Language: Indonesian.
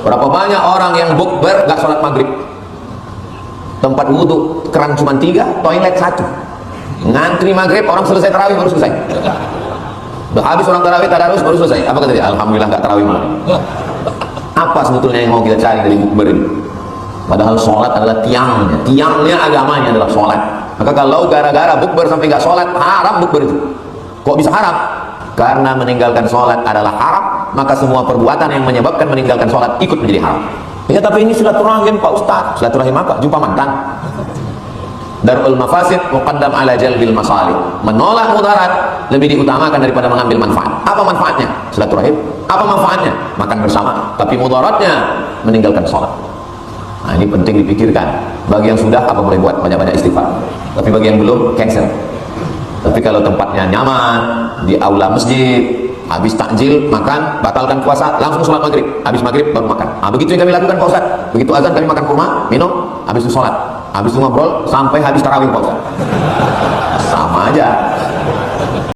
Berapa banyak orang yang bukber gak sholat maghrib, tempat wudhu keran cuma 3, toilet 1, ngantri maghrib, orang selesai tarawih baru selesai. Udah habis orang tarawih tadarus baru selesai. Apa kata dia? Alhamdulillah gak tarawih malam. Apa sebetulnya yang mau kita cari dari bukber ini? Padahal sholat adalah tiangnya agamanya adalah sholat. Maka kalau gara-gara bukber sampai gak sholat, haram bukber itu. Kok bisa haram? Karena meninggalkan sholat adalah haram, maka semua perbuatan yang menyebabkan meninggalkan sholat ikut menjadi haram. Ya tapi ini silaturahim Pak Ustaz. Silaturahim apa? Jumpa mantan. Darul mafasid muqaddam ala jalbil masalih. Menolak mudarat lebih diutamakan daripada mengambil manfaat. Apa manfaatnya? Silaturahim. Apa manfaatnya? Makan bersama. Tapi mudaratnya meninggalkan sholat. Nah ini penting dipikirkan. Bagi yang sudah, apa boleh buat? Banyak-banyak istighfar. Tapi bagi yang belum, cancel. Tapi kalau tempatnya nyaman, di aula masjid, habis takjil, makan, batalkan puasa, langsung sholat maghrib. Habis maghrib baru makan. Nah, begitu yang kami lakukan Pak Ustaz. Begitu azan kami makan kurma, minum, habis itu sholat. Habis itu ngobrol, sampai habis tarawih Pak Ustaz. Sama aja.